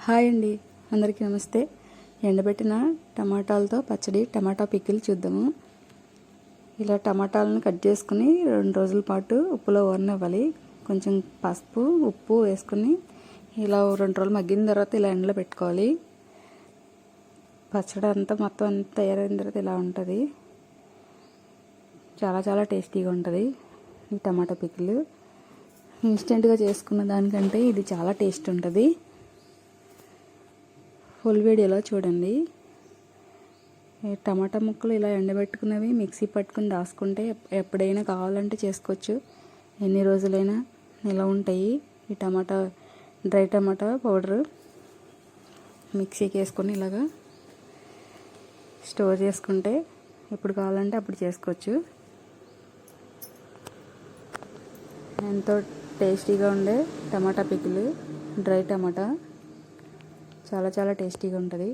Hi అండి, అందరికీ నమస్తే. ఎండబెట్టిన టమాటాలతో పచ్చడి, టమాటా పికిల్ చూద్దాము. ఇలా టమాటాలను కట్ చేసుకుని 2 రోజుల పాటు ఉప్పులో ఊరనివ్వాలి. కొంచెం పసుపు, ఉప్పు వేసుకుని ఇలా 2 రోజులు మగ్గిన తర్వాత ఇలా ఎండలో పెట్టుకోవాలి. పచ్చడి అంతా మొత్తం అంతా తయారైన తర్వాత ఇలా ఉంటుంది. చాలా చాలా టేస్టీగా ఉంటుంది ఈ టమాటా పికిల్. ఇన్స్టెంట్గా చేసుకున్న దానికంటే ఇది చాలా టేస్ట్ ఉంటుంది. ఫుల్ వీడియోలో చూడండి. టమాటా ముక్కలు ఇలా ఎండబెట్టుకున్నవి మిక్సీ పట్టుకుని దాచుకుంటే ఎప్పుడైనా కావాలంటే చేసుకోవచ్చు. ఎన్ని రోజులైనా నిల్వ ఉంటాయి. ఈ డ్రై టమాటా పౌడరు మిక్సీకి వేసుకొని ఇలాగా స్టోర్ చేసుకుంటే ఎప్పుడు కావాలంటే అప్పుడు చేసుకోవచ్చు. ఎంతో టేస్టీగా ఉండే టమాటా పికిల్, డ్రై టమాటా చాలా చాలా టేస్టీగా ఉంటుంది.